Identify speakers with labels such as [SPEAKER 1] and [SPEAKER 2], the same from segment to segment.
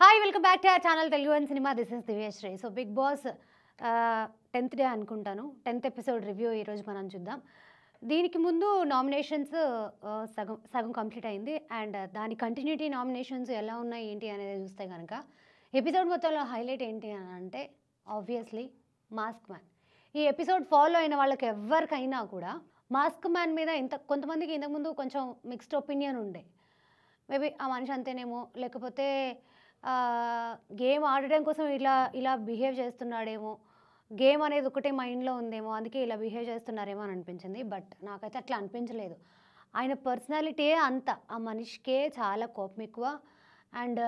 [SPEAKER 1] Hi welcome back to our channel Telugu one cinema. This is Divyasri. So Bigg Boss 10th day అనుకుంటాను, 10th episode review ఈరోజు మనం చూద్దాం. దీనికి ముందు నామినేషన్స్ సగం సగం కంప్లీట్ అయింది. అండ్ దాని కంటిన్యూటీ నామినేషన్స్ ఎలా ఉన్నాయి ఏంటి అనేది చూస్తే కనుక ఎపిసోడ్ మొత్తంలో హైలైట్ ఏంటి అని అంటే ఆబ్వియస్లీ మాస్క్ మ్యాన్. ఈ ఎపిసోడ్ ఫాలో అయిన వాళ్ళకి ఎవరికైనా కూడా మాస్క్ మ్యాన్ మీద కొంతమందికి ఇంతకుముందు కొంచెం మిక్స్డ్ ఒపీనియన్ ఉండే. మేబీ ఆ మనిషి అంతేనేమో, లేకపోతే గేమ్ ఆడడం కోసం ఇలా బిహేవ్ చేస్తున్నాడేమో, గేమ్ అనేది ఒకటే మైండ్లో ఉందేమో, అందుకే ఇలా బిహేవ్ చేస్తున్నారేమో అని అనిపించింది. బట్ నాకైతే అట్లా అనిపించలేదు. ఆయన పర్సనాలిటీయే అంత, ఆ మనిషికే చాలా కోపం ఎక్కువ. అండ్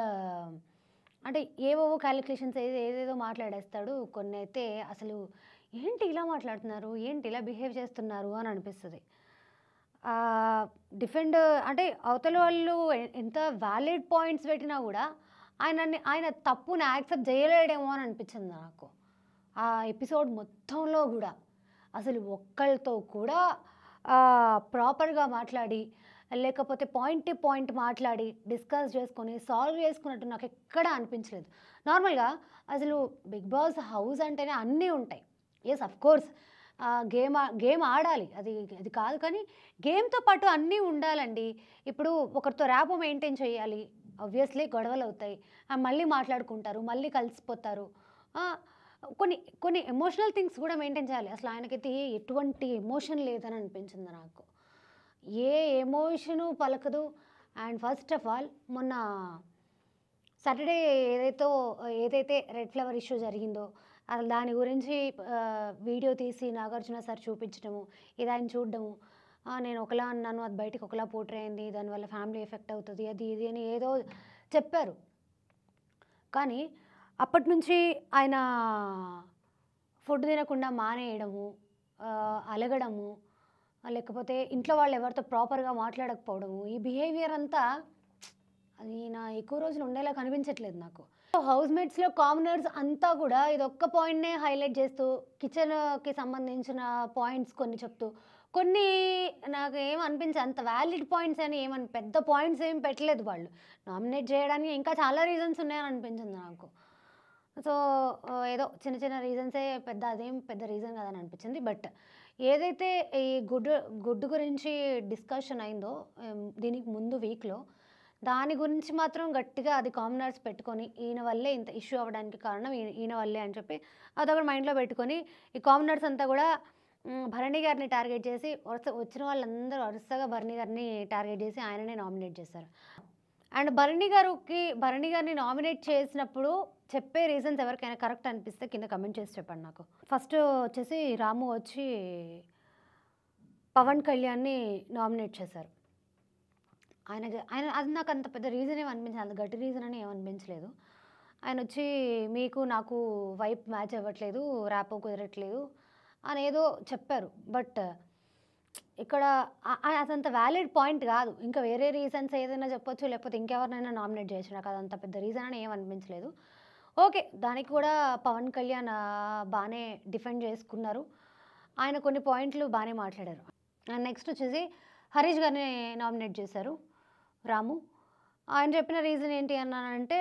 [SPEAKER 1] అంటే ఏవేవో క్యాలిక్యులేషన్స్ ఏదేదో మాట్లాడేస్తాడు. కొన్ని అయితే అసలు ఏంటి ఇలా మాట్లాడుతున్నారు, ఏంటి ఇలా బిహేవ్ చేస్తున్నారు అని అనిపిస్తుంది. డిఫెండ్ అంటే అవతల వాళ్ళు ఎంత వ్యాలిడ్ పాయింట్స్ పెట్టినా కూడా ఆయన తప్పుని యాక్సెప్ట్ చేయలేడేమో అని అనిపించింది నాకు. ఆ ఎపిసోడ్ మొత్తంలో కూడా అసలు ఒక్కళ్ళతో కూడా ప్రాపర్గా మాట్లాడి, లేకపోతే పాయింట్ టు పాయింట్ మాట్లాడి డిస్కస్ చేసుకొని సాల్వ్ చేసుకున్నట్టు నాకు ఎక్కడా అనిపించలేదు. నార్మల్గా అసలు బిగ్ బాస్ హౌస్ అంటేనే అన్నీ ఉంటాయి. ఎస్, అఫ్ కోర్స్ గేమ్ ఆడాలి, అది కాదు, కానీ గేమ్తో పాటు అన్నీ ఉండాలండి. ఇప్పుడు ఒకరితో ర్యాపో మెయింటైన్ చేయాలి, ఆబ్వియస్లీ గొడవలు అవుతాయి, మళ్ళీ మాట్లాడుకుంటారు, మళ్ళీ కలిసిపోతారు. కొన్ని ఎమోషనల్ థింగ్స్ కూడా మెయింటైన్ చేయాలి. అసలు ఆయనకైతే ఎటువంటి ఎమోషన్ లేదని అనిపించింది నాకు. ఏ ఎమోషను పలకదు. అండ్ ఫస్ట్ ఆఫ్ ఆల్ మొన్న సాటర్డే ఏదైతే రెడ్ ఫ్లవర్ ఇష్యూ జరిగిందో అసలు దాని గురించి వీడియో తీసి నాగార్జున సార్ చూపించడము, ఇది ఆయన చూడడము, నేను ఒకలా అన్నాను, అది బయటకు ఒకలా పోట్రే అయింది, దానివల్ల ఫ్యామిలీ ఎఫెక్ట్ అవుతుంది, అది ఇది అని ఏదో చెప్పారు. కానీ అప్పటి నుంచి ఆయన ఫుడ్ తినకుండా మానేయడము, అలగడము, లేకపోతే ఇంట్లో వాళ్ళు ఎవరితో ప్రాపర్గా మాట్లాడకపోవడము, ఈ బిహేవియర్ అంతా అది నా ఎక్కువ రోజులు ఉండేలా కనిపించట్లేదు నాకు. హౌస్ మేట్స్లో కామనర్స్ అంతా కూడా ఇదొక్క పాయింట్నే హైలైట్ చేస్తూ కిచెన్కి సంబంధించిన పాయింట్స్ కొన్ని చెప్తూ, కొన్ని నాకు ఏమనిపించి అంత వ్యాలిడ్ పాయింట్స్ అని పెద్ద పాయింట్స్ ఏం పెట్టలేదు వాళ్ళు. నామినేట్ చేయడానికి ఇంకా చాలా రీజన్స్ ఉన్నాయని అనిపించింది నాకు. సో ఏదో చిన్న చిన్న రీజన్సే, అదేం పెద్ద రీజన్ కాదని అనిపించింది. బట్ ఏదైతే ఈ గుడ్డు గురించి డిస్కషన్ అయిందో దీనికి ముందు వీక్లో, దాని గురించి మాత్రం గట్టిగా అది కామనర్స్ పెట్టుకొని ఈయన వల్లే ఇంత ఇష్యూ అవ్వడానికి కారణం ఈయన వల్లే అని చెప్పి అదొక మైండ్లో పెట్టుకొని ఈ కామనర్స్ అంతా కూడా భరణి గారిని టార్గెట్ చేసి వచ్చిన వాళ్ళందరూ వరుసగా భరణి గారిని టార్గెట్ చేసి ఆయననే నామినేట్ చేశారు. అండ్ భరణి గారిని నామినేట్ చేసినప్పుడు చెప్పే రీజన్స్ ఎవరికైనా కరెక్ట్ అనిపిస్తే కింద కమెంట్ చేసి చెప్పండి నాకు. ఫస్ట్ వచ్చేసి రాము వచ్చి పవన్ కళ్యాణ్ని నామినేట్ చేశారు. ఆయన అది నాకు అంత పెద్ద రీజన్ ఏమనిపించలేదు, అంత గట్టి రీజన్ అని ఏమనిపించలేదు. ఆయన వచ్చి మీకు నాకు వైప్ మ్యాచ్ అవ్వట్లేదు, ర్యాపో కుదరట్లేదు అని ఏదో చెప్పారు. బట్ ఇక్కడ అదంత వ్యాలిడ్ పాయింట్ కాదు. ఇంకా వేరే రీజన్స్ ఏదైనా చెప్పొచ్చు, లేకపోతే ఇంకెవరినైనా నామినేట్ చేయొచ్చు. నాకు అదంత పెద్ద రీజన్ అని ఏమనిపించలేదు. ఓకే, దానికి కూడా పవన్ కళ్యాణ్ బాగానే డిఫెండ్ చేసుకున్నారు. ఆయన కొన్ని పాయింట్లు బాగానే మాట్లాడారు. అండ్ నెక్స్ట్ వచ్చేసి హరీష్ గారిని నామినేట్ చేశారు రాము. ఆయన చెప్పిన రీజన్ ఏంటి అన్నానంటే,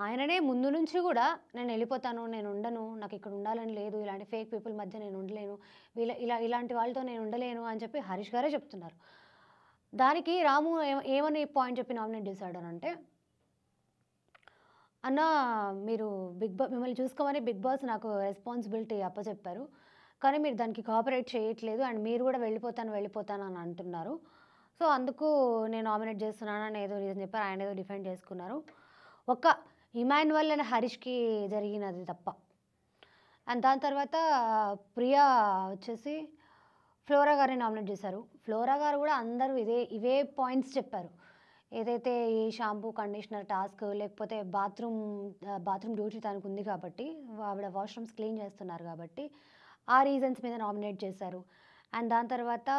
[SPEAKER 1] ఆయననే ముందు నుంచి కూడా నేను వెళ్ళిపోతాను, నేను ఉండను, నాకు ఇక్కడ ఉండాలని లేదు, ఇలాంటి ఫేక్ పీపుల్ మధ్య నేను ఉండలేను, ఇలాంటి వాళ్ళతో నేను ఉండలేను అని చెప్పి హరీష్ గారే చెప్తున్నారు. దానికి రాము ఏమని పాయింట్ చెప్పి నామినేట్ చేశాడు అని అంటే, అన్న మీరు మిమ్మల్ని చూసుకోమని బిగ్ బాస్ నాకు రెస్పాన్సిబిలిటీ అప్పచెప్పారు, కానీ మీరు దానికి కోఆపరేట్ చేయట్లేదు, అండ్ మీరు కూడా వెళ్ళిపోతాను అని అంటున్నారు. సో అందుకు నేను నామినేట్ చేస్తున్నాను అని ఏదో రీజన్ చెప్పారు. ఆయన ఏదో డిఫెండ్ చేసుకున్నారు. ఒక్క ఇమాన్యువల్ అండ్ హరీష్కి జరిగినది తప్ప. అండ్ దాని తర్వాత ప్రియా వచ్చేసి ఫ్లోరా గారిని నామినేట్ చేశారు. ఫ్లోరా గారు కూడా అందరూ ఇవే పాయింట్స్ చెప్పారు. ఏదైతే ఈ షాంపూ కండిషనర్ టాస్క్, లేకపోతే బాత్రూమ్ డ్యూటీ తనకు ఉంది కాబట్టి, ఆవిడ వాష్రూమ్స్ క్లీన్ చేస్తున్నారు కాబట్టి ఆ రీజన్స్ మీద నామినేట్ చేశారు. అండ్ దాని తర్వాత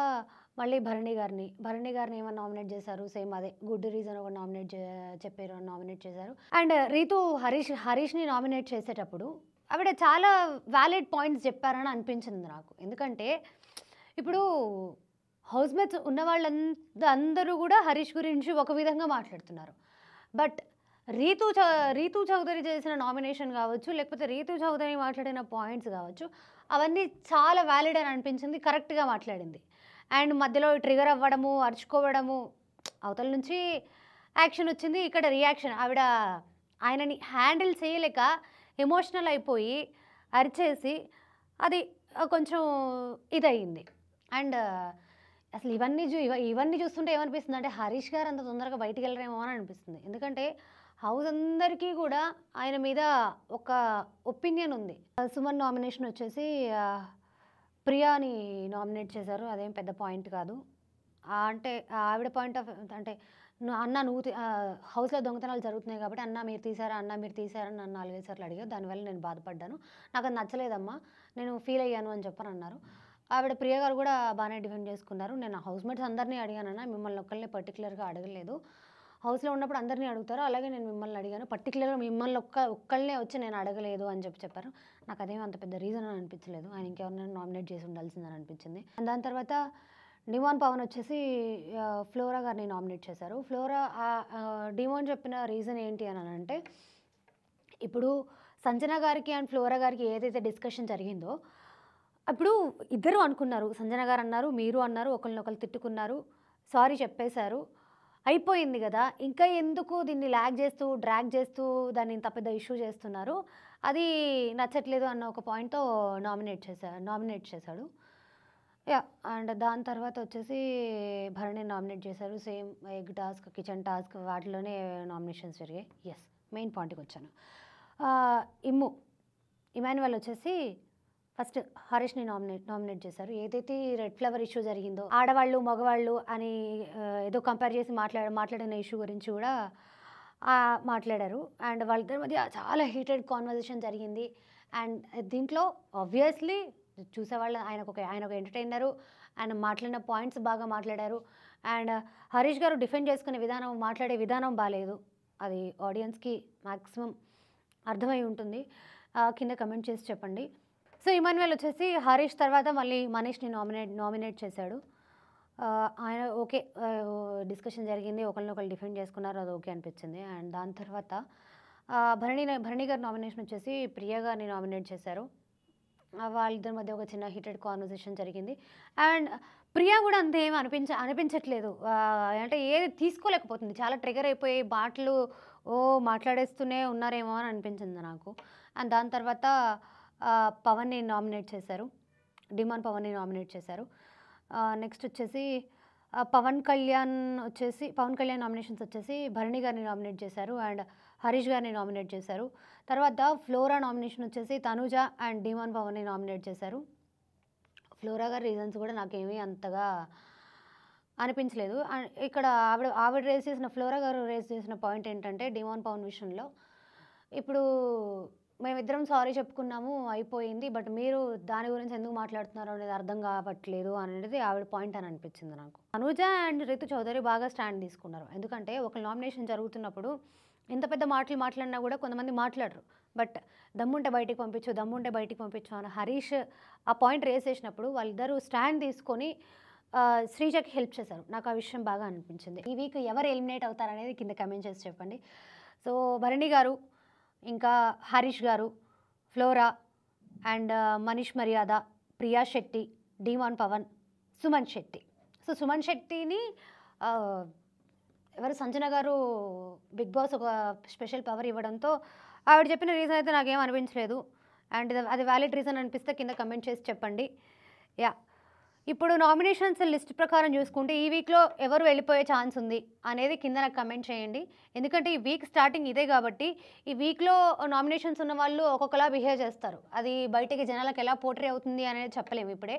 [SPEAKER 1] మళ్ళీ భరణి గారిని ఏమన్నా నామినేట్ చేశారు, సేమ్ అదే గుడ్ రీజన్ ఒక నామినేట్ చేశారు. అండ్ రీతు హరీష్ని నామినేట్ చేసేటప్పుడు ఆవిడ చాలా వ్యాలిడ్ పాయింట్స్ చెప్పారని అనిపించింది నాకు. ఎందుకంటే ఇప్పుడు హౌస్ మేట్స్ ఉన్న వాళ్ళందరూ కూడా హరీష్ గురించి ఒక విధంగా మాట్లాడుతున్నారు. బట్ రీతూ చౌదరి చేసిన నామినేషన్ కావచ్చు, లేకపోతే రీతూ చౌదరి మాట్లాడిన పాయింట్స్ కావచ్చు, అవన్నీ చాలా వ్యాలిడ్ అని అనిపించింది. కరెక్ట్‌గా మాట్లాడింది. అండ్ మధ్యలో ట్రిగర్ అవ్వడము, అరుచుకోవడము, అవతల నుంచి యాక్షన్ వచ్చింది. ఇక్కడ రియాక్షన్. ఆవిడ ఆయనని హ్యాండిల్ చేయలేక ఎమోషనల్ అయిపోయి అరిచేసి అది కొంచెం ఇదయింది. అండ్ అసలు ఇవన్నీ చూస్తుంటే ఏమనిపిస్తుందంటే, హరీష్ గారు అంత తొందరగా బయటికెళ్ళరేమో అని అనిపిస్తుంది. ఎందుకంటే హౌస్ అందరికీ కూడా ఆయన మీద ఒక ఒపీనియన్ ఉంది. సుమన్ నామినేషన్ వచ్చేసి ప్రియాని నామినేట్ చేశారు. అదేం పెద్ద పాయింట్ కాదు. అంటే ఆవిడ పాయింట్ ఆఫ్ అంటే అన్న నువ్వు హౌస్‌లో దొంగతనాలు జరుగుతున్నాయి కాబట్టి, అన్న మీరు తీశారా? అన్న మీరు తీశారా? అని నన్ను 4, 5 సార్లు అడిగారు. దానివల్ల నేను బాధపడ్డాను. నాకది నచ్చలేదమ్మా. నేను ఫీల్ అయ్యాను అని చెప్పనన్నారు. ఆవిడ ప్రియ గారు కూడా బానే డిఫెండ్ చేసుకున్నారు. నేను హౌస్‌మేట్స్ అందరిని అడిగానన్న, మిమ్మల్ని ఒక్కళ్ళనే పర్టిక్యులర్‌గా అడగలేదు. హౌస్‌లో ఉన్నప్పుడు అందరిని అడుగుతారు. అలాగే నేను మిమ్మల్ని అడిగాను. పర్టిక్యులర్‌గా మిమ్మల్ని ఒక్కళ్ళనే వచ్చి నేను అడగలేదు అని చెప్పారు. నాకదేం అంత పెద్ద రీజన్ అని అనిపించలేదు. ఆయన ఇంకెవరినైనా నామినేట్ చేసి ఉండాల్సిందని అనిపించింది. దాని తర్వాత డిమోన్ పవన్ వచ్చేసి ఫ్లోరా గారిని నామినేట్ చేశారు. డిమోన్ చెప్పిన రీజన్ ఏంటి అనంటే, ఇప్పుడు సంజన గారికి అండ్ ఫ్లోరా గారికి ఏదైతే డిస్కషన్ జరిగిందో, అప్పుడు ఇద్దరు అనుకున్నారు. సంజన గారు అన్నారు, మీరు అన్నారు, ఒకళ్ళనొకళ్ళు తిట్టుకున్నారు, సారీ చెప్పేశారు, అయిపోయింది గదా! ఇంకా ఎందుకు దీన్ని డ్రాగ్ చేస్తూ దాన్ని ఇంత పెద్ద ఇష్యూ చేస్తున్నారు, అది నచ్చట్లేదు అన్న ఒక పాయింట్‌తో నామినేట్ చేశాడు. యాహ్! అండ్ దాని తర్వాత వచ్చేసి భరణిని నామినేట్ చేశారు. Same egg task, kitchen task వాటిలోనే నామినేషన్స్ జరిగాయి. యెస్, మెయిన్ పాయింట్‌కొచ్చాను. ఇమాన్యువల్ వచ్చేసి ఫస్ట్ హరీష్‌ని నామినేట్ చేశారు. ఏదైతే రెడ్ ఫ్లవర్ ఇష్యూ జరిగిందో, ఆడవాళ్ళు, మగవాళ్ళు అని ఏదో కంపేర్ చేసి మాట్లాడిన ఇష్యూ గురించి కూడా మాట్లాడారు. అండ్ వాళ్ళిద్దరి మధ్య చాలా హీటెడ్ కాన్వర్జేషన్ జరిగింది. అండ్ దీంట్లో ఆబ్వియస్లీ చూసేవాళ్ళు ఆయన ఒక ఎంటర్‌టైనరు. ఆయన మాట్లాడిన పాయింట్స్ బాగా మాట్లాడారు. అండ్ హరీష్ గారు డిఫెండ్ చేసుకునే మాట్లాడే విధానం బాలేదు. అది ఆడియన్స్‌కి మాక్సిమం అర్థమై ఉంటుంది. కింద కమెంట్ చేసి చెప్పండి. సో, ఇమాన్యువల్ వచ్చేసి హరీష్ తర్వాత మళ్ళీ మనీష్‌ని నామినేట్ చేశాడు. ఆయన ఓకే, డిస్కషన్ జరిగింది, ఒకళ్ళనొకళ్ళు డిఫెండ్ చేసుకున్నారు, అది ఓకే అనిపించింది. అండ్ దాని తర్వాత భరణి గారి నామినేషన్ వచ్చేసి ప్రియ గారిని నామినేట్ చేశారు. వాళ్ళిద్దరి మధ్య ఒక చిన్న హీటెడ్ కాన్వర్సేషన్ జరిగింది. అండ్ ప్రియ కూడా అంతే ఏమి అనిపించట్లేదు. అంటే ఏది తీసుకోలేకపోతుంది. చాలా ట్రిగర్ అయిపోయి మాట్లాడేస్తూనే ఉన్నారేమో అని అనిపించింది నాకు. అండ్ దాని తర్వాత పవన్ని నామినేట్ చేశారు. డిమాండ్ పవన్ని నామినేట్ చేశారు. నెక్స్ట్ వచ్చేసి పవన్ కళ్యాణ్ నామినేషన్స్ వచ్చేసి భరణి గారిని నామినేట్ చేశారు. అండ్ హరీష్ గారిని నామినేట్ చేశారు. తర్వాత ఫ్లోరా నామినేషన్ వచ్చేసి తనుజ అండ్ డిమాండ్ పవన్ని నామినేట్ చేశారు. ఫ్లోరా గారి రీజన్స్ కూడా నాకేమీ అంతగా అనిపించలేదు. ఇక్కడ ఫ్లోరా గారు రేజ్ చేసిన పాయింట్ ఏంటంటే, డిమాండ్ పవన్ విషయంలో ఇప్పుడు మేమిద్దరం సారీ చెప్పుకున్నాము, అయిపోయింది, బట్ మీరు దాని గురించి ఎందుకు మాట్లాడుతున్నారు అనేది అర్థం కావట్లేదు అనేది ఆవిడ పాయింట్ అని అనిపించింది నాకు. తనుజ అండ్ రితు చౌదరి బాగా స్టాండ్ తీసుకున్నారు. ఎందుకంటే ఒక నామినేషన్ జరుగుతున్నప్పుడు ఎంత పెద్ద మాటలు మాట్లాడినా కూడా కొంతమంది మాట్లాడరు. బట్ దమ్ముంటే బయటికి పంపించు అని హరీష్ ఆ పాయింట్ రేస్ చేసినప్పుడు వాళ్ళిద్దరూ స్టాండ్ తీసుకొని శ్రీజకి హెల్ప్ చేశారు. నాకు ఆ విషయం బాగా అనిపించింది. ఈ వీక్ ఎవరు ఎలిమినేట్ అవుతారనేది కింద కమెంట్ చేసి చెప్పండి. సో, భరణి గారు, ఇంకా హరీష్ గారు, ఫ్లోరా అండ్ మనీష్ మర్యాద, ప్రియా శెట్టి, డిమాండ్ పవన్, సుమన్ శెట్టి. సో, సుమన్ శెట్టిని సంజన గారు బిగ్ బాస్ ఒక స్పెషల్ పవర్ ఇవ్వడంతో ఆవిడ చెప్పిన రీజన్ అయితే నాకేం అనిపించలేదు. అండ్ అది వ్యాలిడ్ రీజన్ అనిపిస్తే కింద కమెంట్ చేసి చెప్పండి. యా, ఇప్పుడు నామినేషన్స్ లిస్ట్ ప్రకారం చూసుకుంటే ఈ వీక్లో ఎవరు వెళ్ళిపోయే ఛాన్స్ ఉంది అనేది కింద నాకు కమెంట్ చేయండి. ఎందుకంటే ఈ వీక్ స్టార్టింగ్ ఇదే కాబట్టి ఈ వీక్లో నామినేషన్స్ ఉన్న వాళ్ళు ఒక్కొక్కలా బిహేవ్ చేస్తారు. అది బయటికి జనాలకు ఎలా పోర్ట్రే అవుతుంది అనేది చెప్పలేము ఇప్పుడే.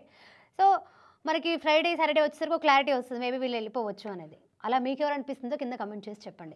[SPEAKER 1] సో, మనకి ఫ్రైడే, సాటర్డే వచ్చేసరికి క్లారిటీ వస్తుంది, మేబీ వీళ్ళు వెళ్ళిపోవచ్చు అనేది. అలా మీకు ఎవరు అనిపిస్తుందో కింద కమెంట్ చేసి చెప్పండి.